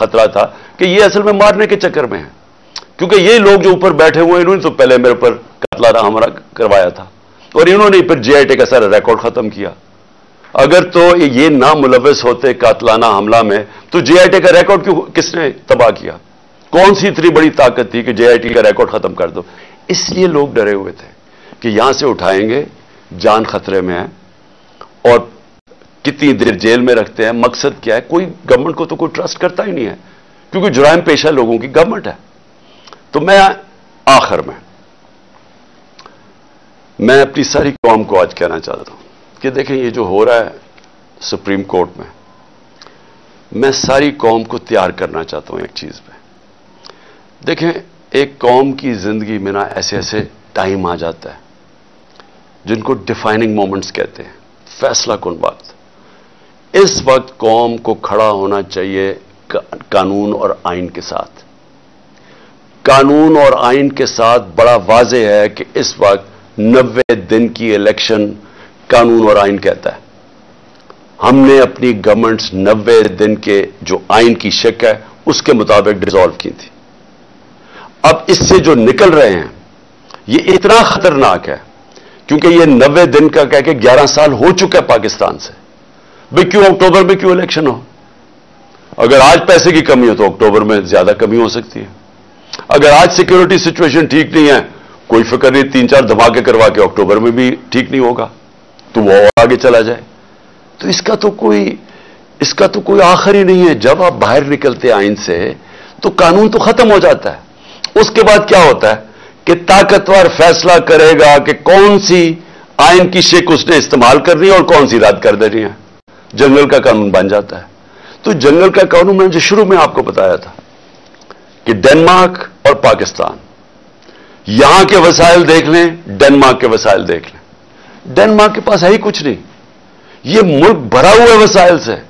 खतरा था कि ये असल में मारने के चक्कर में है, क्योंकि ये लोग जो ऊपर बैठे हुए हैं इन्होंने तो पहले मेरे ऊपर कातलाना हमला करवाया था और इन्होंने फिर JIT का सारा रिकॉर्ड खत्म किया। अगर तो ये ना मुलव्वस होते कातलाना हमला में तो JIT का रिकॉर्ड क्यों किसने तबाह किया? कौन सी इतनी बड़ी ताकत थी कि JIT का रिकॉर्ड खत्म कर दो? इसलिए लोग डरे हुए थे कि यहां से उठाएंगे, जान खतरे में है और कितनी देर जेल में रखते हैं। मकसद क्या है? कोई गवर्नमेंट को तो कोई ट्रस्ट करता ही नहीं है, क्योंकि जुराइम पेशा लोगों की गवर्नमेंट है। तो मैं आखिर में मैं अपनी सारी कौम को आज कहना चाहता हूं कि देखें ये जो हो रहा है सुप्रीम कोर्ट में, मैं सारी कौम को तैयार करना चाहता हूं एक चीज पे। देखें एक कौम की जिंदगी में ना ऐसे ऐसे टाइम आ जाता है जिनको डिफाइनिंग मोमेंट्स कहते हैं, फैसला कुन वक्त। इस वक्त कौम को खड़ा होना चाहिए कानून और आइन के साथ। कानून और आइन के साथ बड़ा वाज़ेह है कि इस वक्त 90 दिन की इलेक्शन कानून और आइन कहता है। हमने अपनी गवर्नमेंट्स 90 दिन के जो आइन की शक है उसके मुताबिक डिसॉल्व की थी। अब इससे जो निकल रहे हैं ये इतना खतरनाक है क्योंकि ये 90 दिन का कह के 11 साल हो चुका है पाकिस्तान से। भाई क्यों अक्टूबर में क्यों इलेक्शन हो? अगर आज पैसे की कमी हो तो अक्टूबर में ज्यादा कमी हो सकती है। अगर आज सिक्योरिटी सिचुएशन ठीक नहीं है, कोई फिक्र नहीं, 3-4 धमाके करवा के अक्टूबर में भी ठीक नहीं होगा तो वो आगे चला जाए। तो इसका तो कोई आखिर ही नहीं है। जब आप बाहर निकलते हैं आइन से तो कानून तो खत्म हो जाता है। उसके बाद क्या होता है कि ताकतवर फैसला करेगा कि कौन सी आइन की शिक उसने इस्तेमाल करनी है और कौन सी रद्द कर देनी है। जंगल का कानून बन जाता है। तो जंगल का कानून मैंने जो शुरू में आपको बताया था कि डेनमार्क और पाकिस्तान, यहां के वसाइल देख लें, डेनमार्क के वसाइल देख लें। डेनमार्क के पास है ही कुछ नहीं, ये मुल्क भरा हुआ है वसाइल से।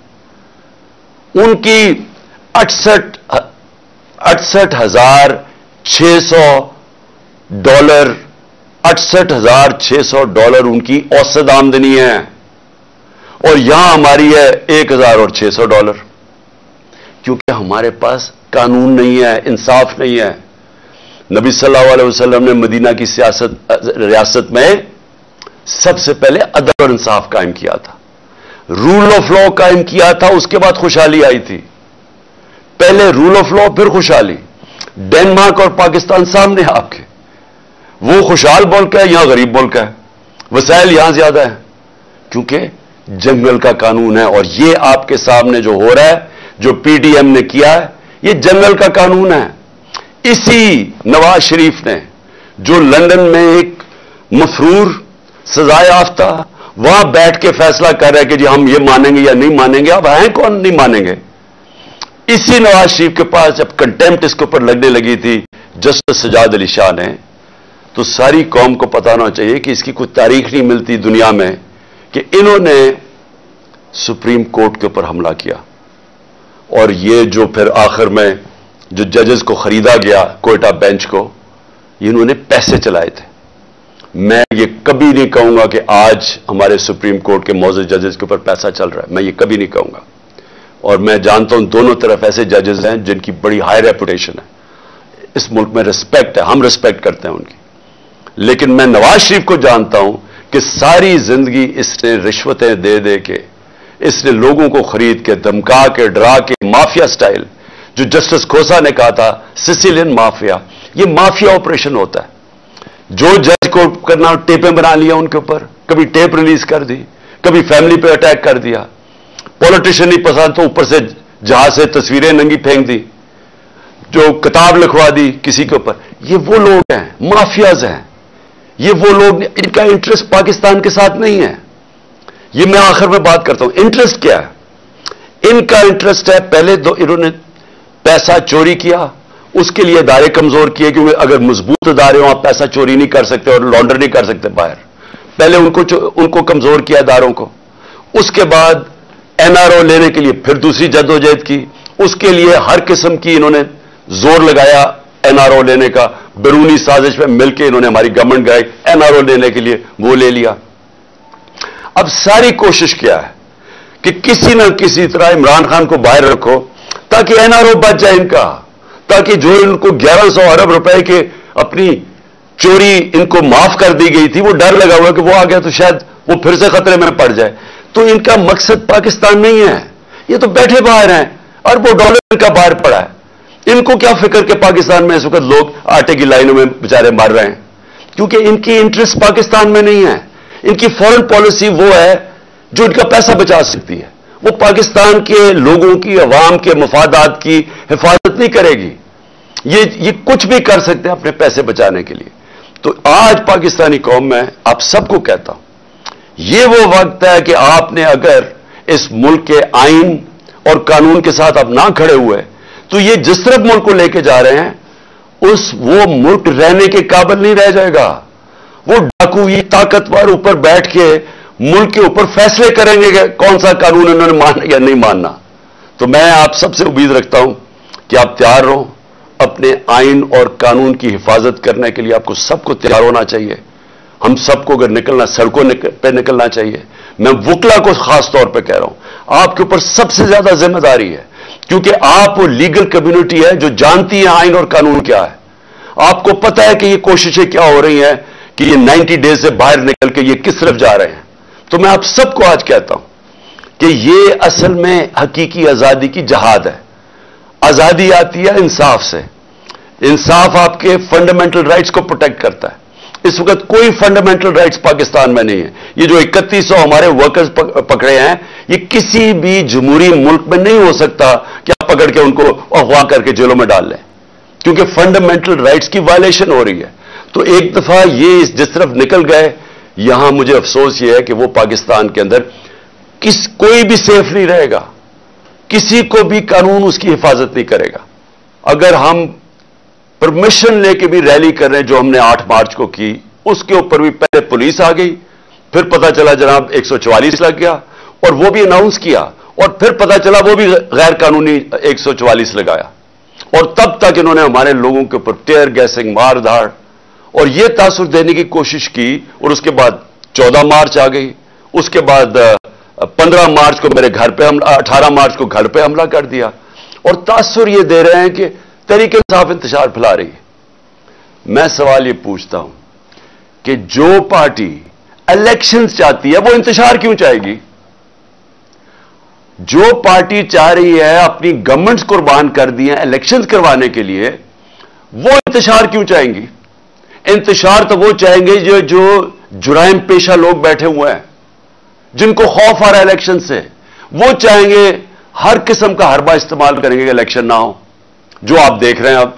उनकी 68,600 डॉलर उनकी औसत आमदनी है और यहां हमारी है 1,600 डॉलर, क्योंकि हमारे पास कानून नहीं है, इंसाफ नहीं है। नबी सल्लल्लाहु अलैहि वसल्लम ने मदीना की रियासत में सबसे पहले अदल और इंसाफ कायम किया था, रूल ऑफ लॉ कायम किया था, उसके बाद खुशहाली आई थी। पहले रूल ऑफ लॉ फिर खुशहाली। डेनमार्क और पाकिस्तान सामने आपके, वो खुशहाल मुल्क है, यहां गरीब मुल्क है। वसाइल यहां ज्यादा है क्योंकि जंगल का कानून है। और ये आपके सामने जो हो रहा है, जो PTM ने किया है, ये जंगल का कानून है। इसी नवाज शरीफ ने जो लंदन में एक मफरूर सजाए याफ्ता वहां बैठ के फैसला कर रहा है कि जी हम ये मानेंगे या नहीं मानेंगे। अब हैं कौन नहीं मानेंगे? इसी नवाज शरीफ के पास जब कंटेम्प्ट इसके ऊपर लगने लगी थी जस्टिस सजाद अली शाह ने, तो सारी कौम को पता होना चाहिए कि इसकी कोई तारीख नहीं मिलती दुनिया में कि इन्होंने सुप्रीम कोर्ट के ऊपर हमला किया। और ये जो फिर आखिर में जो जजेस को खरीदा गया कोयटा बेंच को, इन्होंने पैसे चलाए थे। मैं ये कभी नहीं कहूंगा कि आज हमारे सुप्रीम कोर्ट के मौजूद जजेस के ऊपर पैसा चल रहा है, मैं ये कभी नहीं कहूंगा। और मैं जानता हूं दोनों तरफ ऐसे जजेस हैं जिनकी बड़ी हाई रेपुटेशन है, इस मुल्क में रिस्पेक्ट है, हम रिस्पेक्ट करते हैं उनकी। लेकिन मैं नवाज शरीफ को जानता हूं कि सारी जिंदगी इसने रिश्वतें दे दे के, इसने लोगों को खरीद के, धमका के, डरा के, माफिया स्टाइल, जो जस्टिस खोसा ने कहा था सिसिलियन माफिया, ये माफिया ऑपरेशन होता है। जो जज को करना टेपें बना लिया उनके ऊपर, कभी टेप रिलीज कर दी, कभी फैमिली पे अटैक कर दिया, पॉलिटिशियन नहीं पसंद तो ऊपर से जहाज से तस्वीरें नंगी फेंक दी, जो किताब लिखवा दी किसी के ऊपर। ये वो लोग हैं, माफियाज हैं। ये वो लोग, इनका इंटरेस्ट पाकिस्तान के साथ नहीं है। ये मैं आखिर में बात करता हूं, इंटरेस्ट क्या है इनका? इंटरेस्ट है पहले इन्होंने पैसा चोरी किया, उसके लिए इदारे कमजोर किए, क्योंकि अगर मजबूत इदारे हो आप पैसा चोरी नहीं कर सकते और लॉन्डर नहीं कर सकते बाहर। पहले उनको कमजोर किया इदारों को। उसके बाद NRO लेने के लिए फिर दूसरी जद्दोजहद की, उसके लिए हर किस्म की इन्होंने जोर लगाया NRO लेने का। बैरूनी साजिश में मिलकर इन्होंने हमारी गवर्नमेंट गए NRO लेने के लिए, वो ले लिया। अब सारी कोशिश क्या है कि किसी न किसी तरह इमरान खान को बाहर रखो ताकि एनआरओ बच जाए इनका, ताकि जो इनको 1100 अरब रुपए के अपनी चोरी इनको माफ कर दी गई थी, वो डर लगा हुआ कि वो आ गया तो शायद वो फिर से खतरे में पड़ जाए। तो इनका मकसद पाकिस्तान नहीं है, ये तो बैठे बाहर हैं, अरबों डॉलर का बाहर पड़ा है। इनको क्या फिक्र कि पाकिस्तान में इस वक्त लोग आटे की लाइनों में बेचारे मर रहे हैं, क्योंकि इनकी इंटरेस्ट पाकिस्तान में नहीं है। इनकी फॉरेन पॉलिसी वो है जो इनका पैसा बचा सकती है, वो पाकिस्तान के लोगों की, अवाम के मफादात की हिफाजत नहीं करेगी। ये कुछ भी कर सकते हैं अपने पैसे बचाने के लिए। तो आज पाकिस्तानी कौम में आप सबको कहता हूं, ये वो वक्त है कि आपने अगर इस मुल्क के आइन और कानून के साथ आप ना खड़े हुए तो ये जिस तरफ मुल्क को लेके जा रहे हैं वो मुल्क रहने के काबिल नहीं रह जाएगा। वो डाकू, ये ताकतवर ऊपर बैठ के मुल्क के ऊपर फैसले करेंगे कि कौन सा कानून इन्होंने मानना या नहीं मानना। तो मैं आप सबसे उम्मीद रखता हूं कि आप तैयार रहो, अपने आइन और कानून की हिफाजत करने के लिए आपको सबको तैयार होना चाहिए। हम सबको अगर निकलना, सड़कों पे निकलना चाहिए। मैं वकला को खास तौर पे कह रहा हूं, आपके ऊपर सबसे ज्यादा जिम्मेदारी है, क्योंकि आप वो लीगल कम्युनिटी है जो जानती है आइन और कानून क्या है। आपको पता है कि ये कोशिशें क्या हो रही हैं कि ये 90 डेज से बाहर निकल के ये किस तरफ जा रहे हैं। तो मैं आप सबको आज कहता हूं कि ये असल में हकीकी आजादी की जहाद है। आजादी आती है इंसाफ से। इंसाफ आपके फंडामेंटल राइट्स को प्रोटेक्ट करता है। इस वक्त कोई फंडामेंटल राइट्स पाकिस्तान में नहीं है। ये जो 3100 हमारे वर्कर्स पकड़े हैं, ये किसी भी जमहूरी मुल्क में नहीं हो सकता कि आप पकड़ के उनको अगवा करके जेलों में डाल लें, क्योंकि फंडामेंटल राइट्स की वायलेशन हो रही है। तो एक दफा ये जिस तरफ निकल गए, यहां मुझे अफसोस ये है कि वो पाकिस्तान के अंदर कोई भी सेफ नहीं रहेगा, किसी को भी कानून उसकी हिफाजत नहीं करेगा। अगर हम परमिशन लेके भी रैली कर रहे हैं, जो हमने 8 मार्च को की, उसके ऊपर भी पहले पुलिस आ गई, फिर पता चला जनाब 144 लग गया, और वो भी अनाउंस किया, और फिर पता चला वो भी गैर कानूनी 144 लगाया, और तब तक इन्होंने हमारे लोगों के ऊपर टेयर गैसिंग, मार धाड़ और ये तासुर देने की कोशिश की। और उसके बाद 14 मार्च आ गई, उसके बाद 15 मार्च को मेरे घर पे हमला, 18 मार्च को घर पे हमला कर दिया, और तासुर ये दे रहे हैं कि तरीके इंसाफ इंतशार फैला रही है। मैं सवाल ये पूछता हूं कि जो पार्टी इलेक्शंस चाहती है वो इंतशार क्यों चाहेगी? जो पार्टी चाह रही है अपनी गवर्नमेंट्स कुर्बान कर दी है इलेक्शंस करवाने के लिए, वो इंतशार क्यों चाहेंगी? इंतशार तो वो चाहेंगे जो जुराइम पेशा लोग बैठे हुए हैं, जिनको खौफ आ रहा है इलेक्शन से। वो चाहेंगे, हर किस्म का हरबा इस्तेमाल करेंगे कि इलेक्शन ना हो। जो आप देख रहे हैं, अब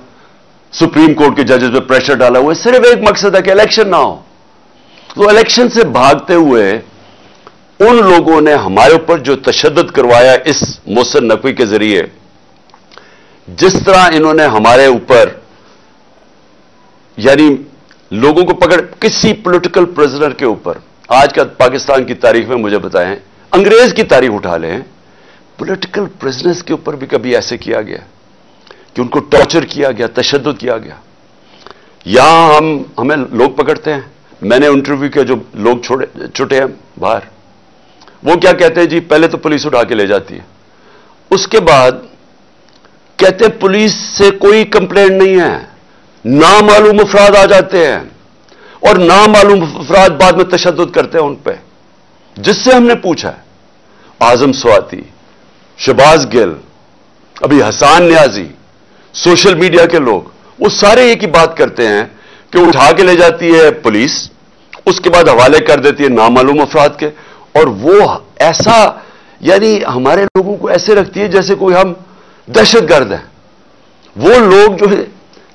सुप्रीम कोर्ट के जजेस पे प्रेशर डाला हुआ है, सिर्फ एक मकसद है कि इलेक्शन ना हो। तो इलेक्शन से भागते हुए उन लोगों ने हमारे ऊपर जो तशद्दुद करवाया इस मोहसिन नकवी के जरिए, जिस तरह इन्होंने हमारे ऊपर, यानी लोगों को पकड़, किसी पॉलिटिकल प्रिजनर के ऊपर, आज का पाकिस्तान की तारीख में मुझे बताएं, अंग्रेज की तारीख उठा लें, पॉलिटिकल प्रिजनर्स के ऊपर भी कभी ऐसे किया गया कि उनको टॉर्चर किया गया, तशद्दुद किया गया? यहां हमें लोग पकड़ते हैं, मैंने इंटरव्यू किया, जो लोग छुटे हैं बाहर, वो क्या कहते हैं जी, पहले तो पुलिस उठा के ले जाती है, उसके बाद कहते हैं पुलिस से कोई कंप्लेंट नहीं है, नामालूम अफराद आ जाते हैं, और नामालूम अफराद बाद में तशद्दुद करते हैं उन पे। जिससे हमने पूछा है, आजम स्वाति, शहबाज गिल, अभी हसान न्याजी, सोशल मीडिया के लोग, वो सारे एक ही बात करते हैं कि उठा के ले जाती है पुलिस, उसके बाद हवाले कर देती है नामालूम अफराद के, और वो ऐसा, यानी हमारे लोगों को ऐसे रखती है जैसे कोई हम दहशतगर्द हैं। वो लोग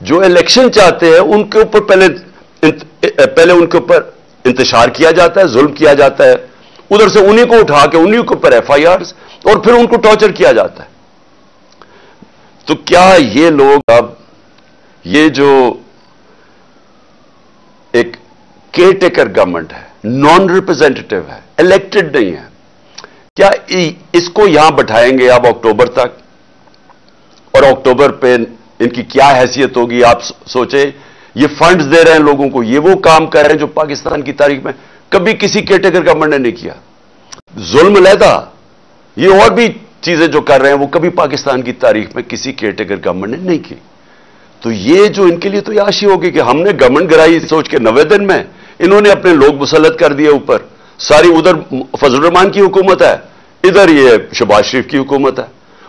जो इलेक्शन चाहते हैं, उनके ऊपर पहले उनके ऊपर इंतशार किया जाता है, जुल्म किया जाता है, उधर से उन्हीं को उठा के उन्हीं के ऊपर FIRs, और फिर उनको टॉर्चर किया जाता है। तो क्या ये लोग, अब ये जो एक केयरटेकर गवर्नमेंट है, नॉन रिप्रेजेंटेटिव है, इलेक्टेड नहीं है, क्या इसको यहां बैठाएंगे अब अक्टूबर तक? और अक्टूबर पे इनकी क्या हैसियत होगी? आप सोचे, ये फंड्स दे रहे हैं लोगों को, ये वो काम कर रहे हैं जो पाकिस्तान की तारीख में कभी किसी केयरटेकर गवर्नमेंट ने नहीं किया। जुल्म लहदा, ये और भी چیزیں جو کر رہے ہیں وہ کبھی پاکستان کی تاریخ میں کسی کیئرٹیکر گورنمنٹ نے نہیں کی. تو یہ جو ان کے لیے تو یہ عاشی ہوگی کہ ہم نے گورنمنٹ گرائی سوچ کے 90 دن میں انہوں نے اپنے لوگ مسلط کر دیے اوپر. ساری ادھر فضل الرحمان کی حکومت ہے, ادھر یہ شہباز شریف کی حکومت ہے,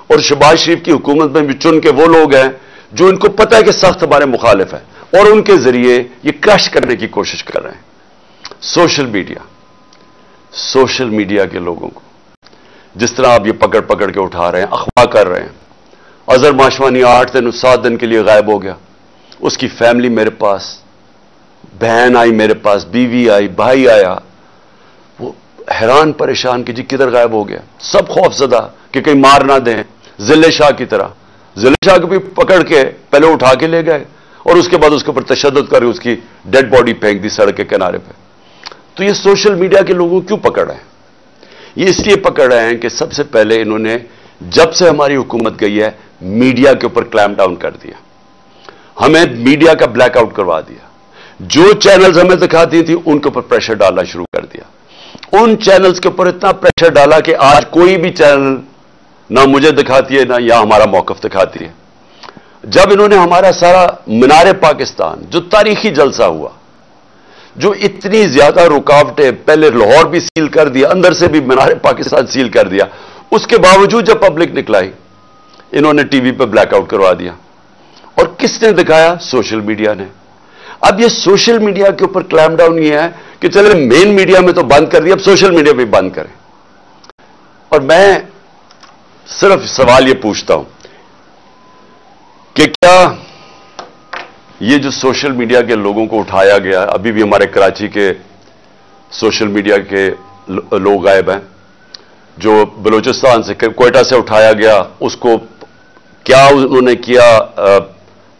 اور شہباز شریف کی حکومت میں بھی چن کے وہ لوگ ہیں جو ان کو پتہ ہے کہ سخت ہمارے مخالف ہے, اور ان کے ذریعے یہ کرش کرنے کی کوشش کر رہے ہیں. سوشل میڈیا کے لوگوں کو جس طرح آپ یہ پکڑ پکڑ کے اٹھا رہے ہیں, اغوا کر رہے ہیں. اظہر ماشوانی 8 دن 7 دن کے لیے غائب ہو گیا, اس کی فیملی میرے پاس, بہن آئی میرے پاس, بیوی آئی, بھائی آیا, وہ حیران پریشان کہ جی کدھر غائب ہو گیا. سب خوف زدہ کہ کہیں مار نہ دیں, ضلع شاہ کی طرح. ضلع شاہ کو بھی پکڑ کے پہلے اٹھا کے لے گئے اور اس کے بعد اس کے اوپر تشدد کر اس کی ڈیڈ باڈی پھینک دی سڑک کے کنارے پہ. تو یہ سوشل میڈیا کے لوگوں کیوں پکڑ رہے ہیں؟ یہ اس لیے پکڑ رہے ہیں کہ سب سے پہلے انہوں نے جب سے ہماری حکومت گئی ہے میڈیا کے اوپر کلیم ڈاؤن کر دیا, ہمیں میڈیا کا بلیک آؤٹ کروا دیا. جو چینلز ہمیں دکھاتی تھیں ان کے اوپر پریشر ڈالنا شروع کر دیا. ان چینلز کے اوپر اتنا پریشر ڈالا کہ آج کوئی بھی چینل نہ مجھے دکھاتی ہے نہ یا ہمارا موقف دکھاتی ہے. جب انہوں نے ہمارا سارا مینار پاکستان جو تاریخی جلسہ ہوا, جو اتنی زیادہ رکاوٹیں, پہلے لاہور بھی سیل کر دیا, اندر سے بھی مینار پاکستان سیل کر دیا, اس کے باوجود جب پبلک نکلائی انہوں نے ٹی وی پہ بلیک آؤٹ کروا دیا. اور کس نے دکھایا؟ سوشل میڈیا نے. اب یہ سوشل میڈیا کے اوپر کلیم ڈاؤن یہ ہے کہ چلے مین میڈیا میں تو بند کر دیا, اب سوشل میڈیا پہ بند کریں. اور میں صرف سوال یہ پوچھتا ہوں کہ کیا یہ جو سوشل میڈیا کے لوگوں کو اٹھایا گیا, ابھی بھی ہمارے کراچی کے سوشل میڈیا کے لوگ غائب ہیں, جو بلوچستان سے کوئٹہ سے اٹھایا گیا, اس کو کیا انہوں نے کیا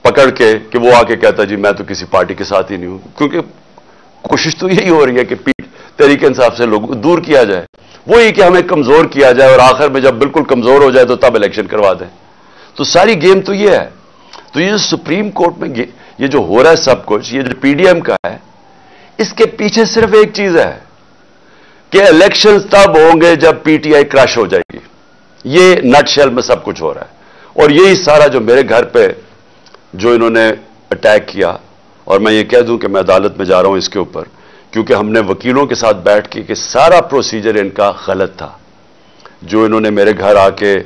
پکڑ کے کہ وہ آ کے کہتا جی میں تو کسی پارٹی کے ساتھ ہی نہیں ہوں. کیونکہ کوشش تو یہی ہو رہی ہے کہ تحریک انصاف سے لوگوں کو دور کیا جائے, وہی کہ ہمیں کمزور کیا جائے اور آخر میں جب بالکل کمزور ہو جائے تو تب الیکشن کروا دیں. تو ساری گیم تو یہ ہے. تو یہ جو سپریم کورٹ میں یہ جو ہو رہا ہے سب کچھ, یہ جو پی ڈی ایم کا ہے, اس کے پیچھے صرف ایک چیز ہے کہ الیکشنز تب ہوں گے جب پی ٹی آئی کرش ہو جائے گی. یہ نٹ شیل میں سب کچھ ہو رہا ہے. اور یہی سارا جو میرے گھر پہ جو انہوں نے اٹیک کیا, اور میں یہ کہہ دوں کہ میں عدالت میں جا رہا ہوں اس کے اوپر, کیونکہ ہم نے وکیلوں کے ساتھ بیٹھ کے کہ سارا پروسیجر ان کا غلط تھا. جو انہوں نے میرے گھر آ کے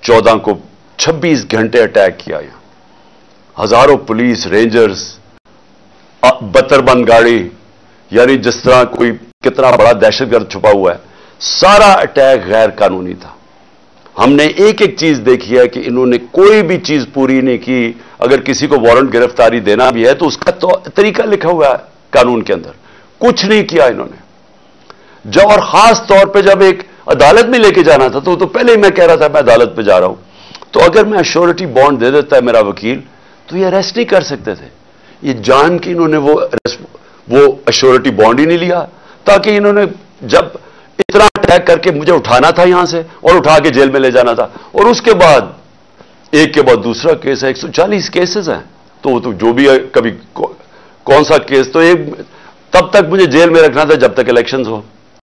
14 کو 26 گھنٹے اٹیک کیا, ہزاروں پولیس رینجرز, 72 بند گاڑی, یعنی جس طرح کوئی کتنا بڑا دہشت گرد چھپا ہوا ہے, سارا اٹیک غیر قانونی تھا. ہم نے ایک ایک چیز دیکھی ہے کہ انہوں نے کوئی بھی چیز پوری نہیں کی. اگر کسی کو وارنٹ گرفتاری دینا بھی ہے تو اس کا طریقہ لکھا ہوا ہے قانون کے اندر, کچھ نہیں کیا انہوں نے. جب اور خاص طور پہ جب ایک عدالت میں لے کے جانا تھا تو پہلے ہی میں کہہ رہا تھا میں عدالت پہ جا رہا ہوں, تو اگر میں ایشورٹی بانڈ دے دیتا ہے میرا وکیل تو یہ اریسٹ نہیں کر سکتے تھے. یہ جان کے انہوں نے وہ ایشورٹی بانڈ ہی نہیں لیا, تاکہ انہوں نے جب اتنا اٹیک کر کے مجھے اٹھانا تھا یہاں سے اور اٹھا کے جیل میں لے جانا تھا, اور اس کے بعد ایک کے بعد دوسرا کیس ہے, 140 کیسز ہیں. تو جو بھی ہے کبھی کون سا کیس, تو ایک تب تک مجھے جیل میں رکھنا تھا جب تک الیکشنز ہو.